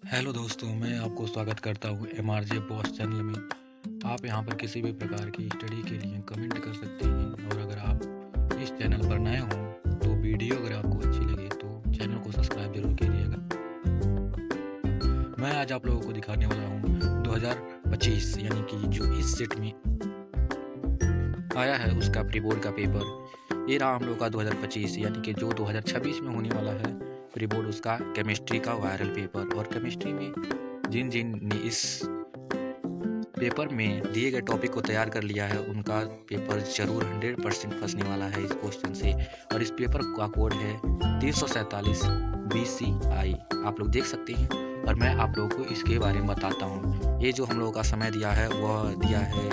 Hello दोस्तों, मैं आपको स्वागत करता हूँ एमआरजे बॉस चैनल में। आप यहाँ पर किसी भी प्रकार की स्टडी के लिए कमेंट कर सकते हैं और अगर आप इस चैनल पर नए हों तो वीडियो अगर आपको अच्छी लगे तो चैनल को सब्सक्राइब जरूर कीजिएगा। मैं आज आप लोगों को दिखाने वाला हूँ 2025 यानी कि जो इस सेट में आया है उसका प्री बोर्ड का पेपर। ये रहा हम लोग का 2025 यानी कि जो 2026 में होने वाला है प्री बोर्ड उसका केमिस्ट्री का वायरल पेपर। और केमिस्ट्री में जिन जिन ने इस पेपर में दिए गए टॉपिक को तैयार कर लिया है उनका पेपर जरूर 100% फंसने वाला है इस क्वेश्चन से। और इस पेपर का कोड है 347 BCI, आप लोग देख सकते हैं। और मैं आप लोगों को इसके बारे में बताता हूँ। ये जो हम लोगों का समय दिया है वह दिया है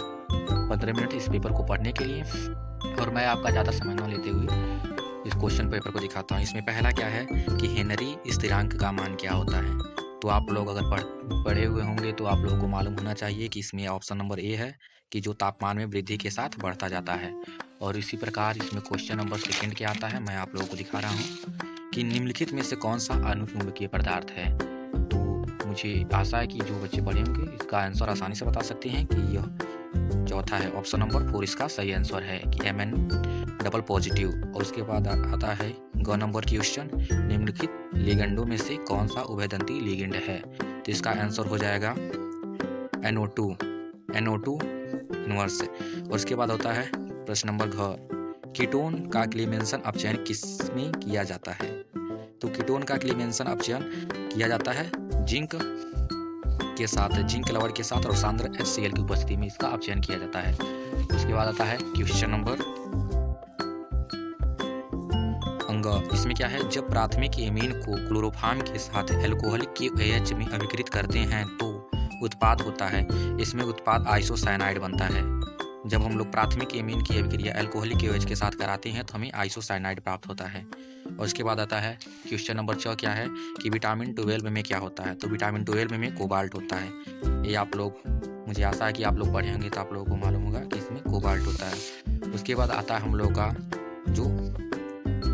15 मिनट इस पेपर को पढ़ने के लिए। और मैं आपका ज़्यादा समय न लेते हुए इस क्वेश्चन पेपर को दिखाता हूँ। इसमें पहला क्या है कि हेनरी स्थिरांक का मान क्या होता है। तो आप लोग अगर पढ़े हुए होंगे तो आप लोगों को मालूम होना चाहिए कि इसमें ऑप्शन नंबर ए है कि जो तापमान में वृद्धि के साथ बढ़ता जाता है। और इसी प्रकार इसमें क्वेश्चन नंबर सेकंड क्या आता है, मैं आप लोगों को दिखा रहा हूँ कि निम्नलिखित में से कौन सा अनुचुंबकीय पदार्थ है। तो मुझे आशा है कि जो बच्चे पढ़े होंगे इसका आंसर आसानी से बता सकते हैं कि यह चौथा है, ऑप्शन नंबर 4 इसका सही आंसर है कि Mn डबल पॉजिटिव। और उसके बाद आता है ग नंबर क्वेश्चन, निम्नलिखित लिगेंडों में से कौन सा उभयदंती लिगेंड है। तो इसका आंसर हो जाएगा NO2 इनवर्स। और उसके बाद होता है प्रश्न नंबर घ, कीटोन का क्लेमेंसन अपचयन किसमें किया जाता है। तो कीटोन का क्लेमेंसन अपचयन किया जाता है जिंक के साथ, जिंक लवर के साथ और सांद्र HCl की उपस्थिति में इसका अपचयन किया जाता है। उसके बाद आता है क्वेश्चन नंबर अंग। इसमें क्या है, जब प्राथमिक एमीन को क्लोरोफॉर्म के साथ एल्कोहलिक के OH में अभिकृत करते हैं तो उत्पाद होता है। इसमें उत्पाद आइसोसाइनाइड बनता है। जब हम लोग प्राथमिक एमीन की अभिक्रिया एल्कोहलिक के OH के साथ कराते हैं तो हमें आइसोसाइनाइड प्राप्त होता है। और उसके बाद आता है क्वेश्चन नंबर 6 क्या है कि विटामिन 12 में क्या होता है। तो विटामिन 12 में कोबाल्ट होता है। ये आप लोग, मुझे आशा है कि आप लोग पढ़े होंगे तो आप लोगों को मालूम होगा कि इसमें कोबाल्ट होता है। उसके बाद आता है हम लोग का जो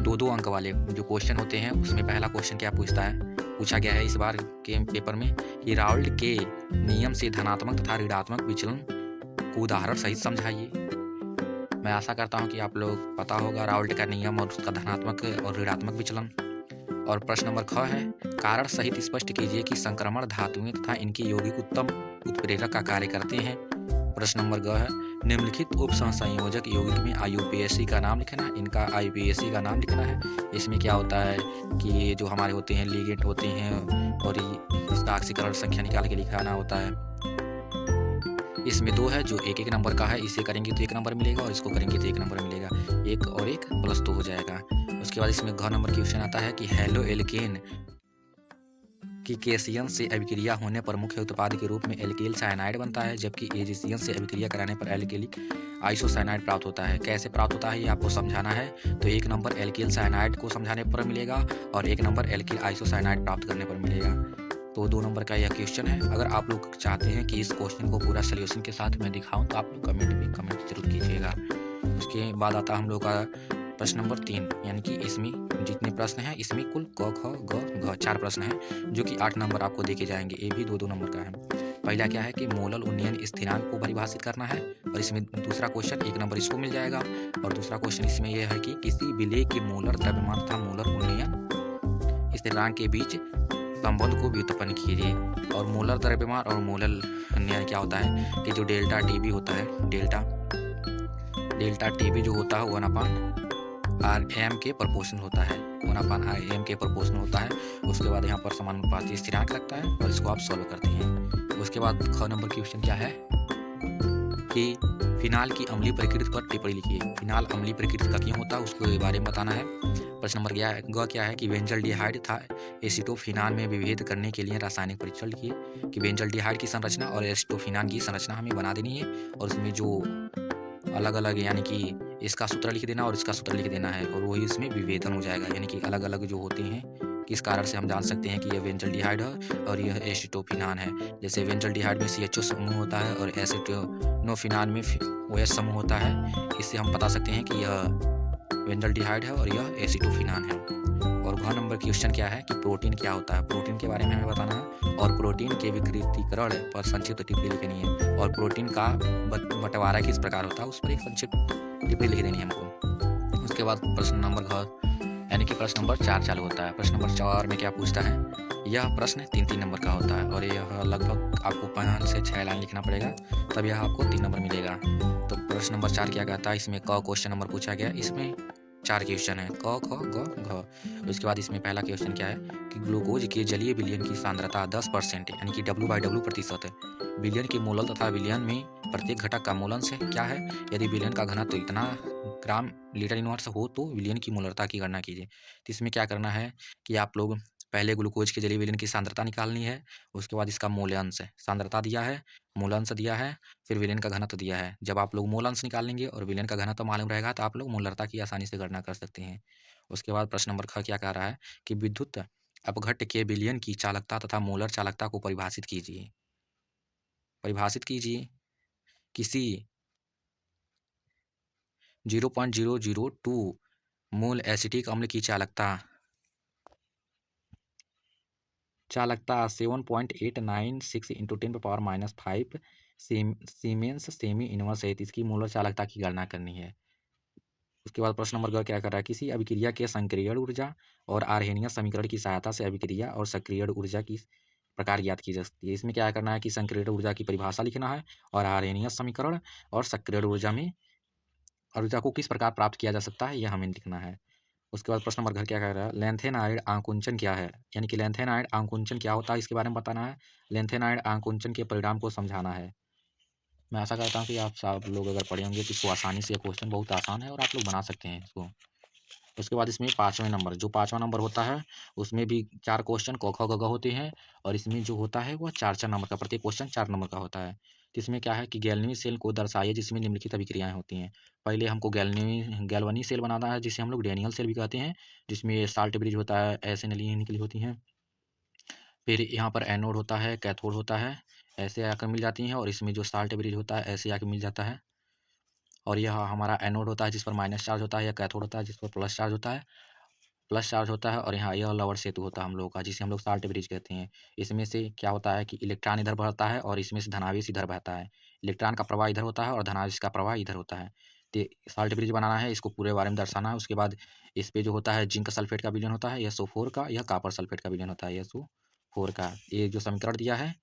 2-2 अंक वाले जो क्वेश्चन होते हैं। उसमें पहला क्वेश्चन क्या पूछा गया है इस बार के पेपर में कि राउल्ट के नियम से धनात्मक तथा ऋणात्मक विचलन को उदाहरण सहित समझाइए। मैं आशा करता हूं कि आप लोग पता होगा राउल्ट का नियम और उसका धनात्मक और ऋणात्मक विचलन। और प्रश्न नंबर ख है, कारण सहित स्पष्ट कीजिए कि संक्रमण धातुएं तथा इनके यौगिक उत्तम उत्प्रेरक का कार्य करते हैं। प्रश्न नंबर ग है, निम्नलिखित उप सहसंयोजक यौगिक में IUPAC का नाम लिखना है। इनका IUPAC का नाम लिखना है। इसमें क्या होता है कि ये जो हमारे होते हैं लिगेंड होते हैं और इसका ऑक्सीकरण संख्या निकाल के लिखाना होता है। इसमें 2 है जो 1-1 नंबर का है, इसे करेंगे तो 1 नंबर मिलेगा और इसको करेंगे तो 1 नंबर मिलेगा। 1 और 1 प्लस 2 हो जाएगा। उसके बाद इसमें घ नंबर क्वेश्चन आता है कि हेलो एल्केन की केसियन से अभिक्रिया होने पर मुख्य उत्पाद के रूप में एल्किल साइनाइड बनता है, जबकि एजिसियन से अभिक्रिया कराने पर एल्किलिक आइसोसाइनाइड प्राप्त होता है। कैसे प्राप्त होता है ये आपको समझाना है। तो 1 नंबर एल्किल साइनाइड को समझाने पर मिलेगा और 1 नंबर एल्किल आइसोसाइनाइड प्राप्त करने पर मिलेगा। तो 2 नंबर का यह क्वेश्चन है। अगर आप लोग चाहते हैं कि इस क्वेश्चन को पूरा सोल्यूशन के साथ मैं दिखाऊं तो आप लोग कमेंट जरूर कीजिएगा। उसके बाद आता हम लोग का प्रश्न नंबर 3, यानी कि इसमें जितने प्रश्न हैं इसमें कुल क ख ग घ 4 प्रश्न हैं जो कि 8 नंबर आपको देखे जाएंगे। ये भी 2-2 नंबर का है। पहला क्या है कि मोलल उन्नयन स्थिरांक को परिभाषित करना है और इसमें दूसरा क्वेश्चन 1 नंबर इसको मिल जाएगा। और दूसरा क्वेश्चन इसमें यह है कि किसी विलेय के मोलर द्रव्यमान तथा मोलर उन्नयन स्थिरांक के बीच संबंध को व्युत्पन्न कीजिए। और मोलर द्रव्यमान और मोलर उन्नयन क्या होता है कि जो डेल्टा टीबी होता है, डेल्टा टीबी जो होता है 1/RM के प्रोपोर्शनल होता है, 1/RM के प्रोपोर्शनल होता है। उसके बाद यहाँ पर समानुपाती स्थिरांक लगता है और इसको आप सॉल्व करते हैं। उसके बाद ख नंबर क्वेश्चन क्या है कि फिनाल की अम्लीय प्रकृति पर टिप्पणी लिखिए। फिनाल अम्लीय प्रकृति का क्यों होता है उसके बारे में बताना है। प्रश्न नंबर ग क्या है कि बेंजल्डिहाइड तथा एसिटोफिनान में विभेद करने के लिए रासायनिक परीक्षण लिखिए कि बेंजल्डिहाइड की संरचना और एसिटोफिनान की संरचना हमें बना देनी है और उसमें जो अलग अलग यानी कि इसका सूत्र लिख देना और इसका सूत्र लिख देना है और वही उसमें विभेदन हो जाएगा। यानी कि अलग अलग जो होते हैं किस कारण से हम जान सकते हैं कि यह बेंजल्डिहाइड है और यह एसिटोफिनान है। जैसे बेंजल्डिहाइड में CHO समूह होता है और एसिटोनोफिनान में OH समूह होता है। इससे हम बता सकते हैं कि यह बेंजल्डिहाइड है और यह एसिटोफिनान है। और घ नंबर क्वेश्चन क्या है कि प्रोटीन क्या होता है, प्रोटीन के बारे में हमें बताना है। और प्रोटीन के विकृतीकरण पर संक्षिप्त टिप्पणी लिखनी है और प्रोटीन का बंटवारा किस प्रकार होता है उस पर एक संक्षिप्त टिप्पणी लिख देनी है हमको। उसके बाद प्रश्न नंबर घ यानी कि प्रश्न नंबर 4 चालू होता है। प्रश्न नंबर 4 में क्या पूछता है, यह प्रश्न 3-3 नंबर का होता है और यह लगभग आपको 5 से 6 लाइन लिखना पड़ेगा, तब यह आपको 3 नंबर मिलेगा। तो प्रश्न नंबर 4 क्या कहता है, इसमें क क्वेश्चन नंबर पूछा गया। इसमें 4 क्वेश्चन है, क, ख, ग, घ। उसके बाद इसमें पहला क्वेश्चन क्या है कि ग्लूकोज के जलीय विलयन की सांद्रता 10% यानी कि W/W प्रतिशत है। विलयन के मोलल तथा विलयन में प्रत्येक घटक का मोलन से क्या है। यदि विलयन का घनत्व तो इतना ग्राम लीटर इनवर्स हो तो विलयन की मोलरता की गणना कीजिए। तो इसमें क्या करना है कि आप लोग पहले ग्लूकोज के जलीय विलयन की सांद्रता निकालनी है, उसके बाद इसका मूल्यांश है, सांद्रता दिया है, मूलांश दिया है, फिर विलयन का घनत्व दिया है। जब आप लोग मूलांश निकालेंगे और विलयन का घनत्व मालूम रहेगा तो आप लोग मोलरता की आसानी से गणना कर सकते हैं। उसके बाद प्रश्न नंबर ख क्या कह रहा है कि विद्युत अपघट्य के विलयन की चालकता तथा मोलर चालकता को परिभाषित कीजिए। परिभाषित कीजिए किसी 0.002 मोल एसिटिक अम्ल की चालकता 7.896 इंटू 10⁻⁵ सीमेंस सेमी इनवर्स है, इसकी मोलर चालकता की गणना करनी है। उसके बाद प्रश्न नंबर ग क्या कर रहा है, किसी अभिक्रिया के संक्रियण ऊर्जा और आर्हेनियस समीकरण की सहायता से अभिक्रिया और सक्रियण ऊर्जा की प्रकार ज्ञात की जा सकती है। इसमें क्या करना है कि संक्रियण ऊर्जा की परिभाषा लिखना है और आर्हेनियस समीकरण और सक्रियण ऊर्जा में ऊर्जा को किस प्रकार प्राप्त किया जा सकता है यह हमें लिखना है। उसके बाद प्रश्न नंबर घर क्या कह रहा है, लेंथेनाइड आंकुंचन क्या है, यानी कि लेंथेनाइड आंकुंचन क्या होता है इसके बारे में बताना है। लेंथेनाइड आंकुंचन के परिणाम को समझाना है। मैं आशा करता हूँ कि आप सब लोग अगर पढ़े होंगे तो इसको आसानी से, क्वेश्चन बहुत आसान है और आप लोग बना सकते हैं इसको। उसके बाद इसमें 5वें नंबर, जो 5वां नंबर होता है उसमें भी 4 क्वेश्चन क, ख, ग, घ होते हैं और इसमें जो होता है वह 4-4 नंबर का, प्रत्येक क्वेश्चन 4 नंबर का होता है। तो इसमें क्या है कि गैल्वनी सेल को दर्शाइए जिसमें निम्नलिखित अभिक्रियाएं होती हैं। पहले हमको गैल्वनी सेल बनाना है जिसे हम लोग डैनियल सेल भी कहते हैं, जिसमें साल्ट ब्रिज होता है, ऐसे नली निकली होती हैं। फिर यहाँ पर एनोड होता है, कैथोड होता है, ऐसे आकर मिल जाती हैं और इसमें जो साल्ट ब्रिज होता है ऐसे आके मिल जाता है। और यह हमारा एनोड होता है जिस पर माइनस चार्ज होता है, या कैथोड होता है जिस पर प्लस चार्ज होता है, और यहाँ यह लवर सेतु होता है हम लोगों का, जिसे हम लोग साल्ट ब्रिज कहते हैं। इसमें से क्या होता है कि इलेक्ट्रॉन इधर बढ़ता है और इसमें से धनावेश इधर बहता है। इलेक्ट्रॉन का प्रवाह इधर होता है और धनावेश का प्रवाह इधर होता है। तो साल्ट ब्रिज बनाना है, इसको पूरे बारे में दर्शाना है। उसके बाद इस पे जो होता है जिंक सल्फेट का विलयन होता है, SO4 का, यह कॉपर सल्फेट का विलयन होता है, SO4 का। ये जो समीकरण दिया है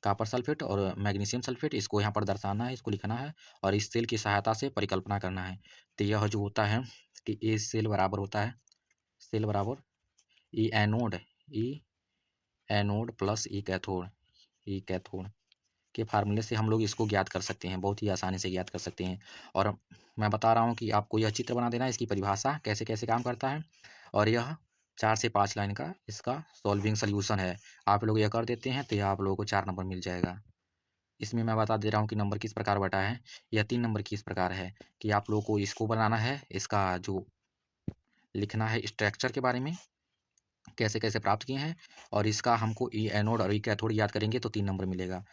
कॉपर सल्फेट और मैग्नीशियम सल्फेट, इसको यहाँ पर दर्शाना है, इसको लिखना है और इस सेल की सहायता से परिकल्पना करना है। तो यह जो होता है कि ए सेल बराबर होता है, सेल बराबर E anode, E anode plus E cathode, E cathode के फार्मूले से हम लोग इसको ज्ञात कर सकते हैं, बहुत ही आसानी से ज्ञात कर सकते हैं। और मैं बता रहा हूँ कि आपको यह चित्र बना देना है, इसकी परिभाषा कैसे कैसे काम करता है और यह 4 से 5 लाइन का इसका सॉल्विंग सॉल्यूशन है। आप लोग यह कर देते हैं तो यह आप लोगों को 4 नंबर मिल जाएगा। इसमें मैं बता दे रहा हूँ कि नंबर किस प्रकार बटा है। यह 3 नंबर की इस प्रकार है कि आप लोगों को इसको बनाना है, इसका जो लिखना है स्ट्रक्चर के बारे में, कैसे कैसे प्राप्त किए हैं और इसका हमको ई एनोड और ई कैथोड याद करेंगे तो 3 नंबर मिलेगा।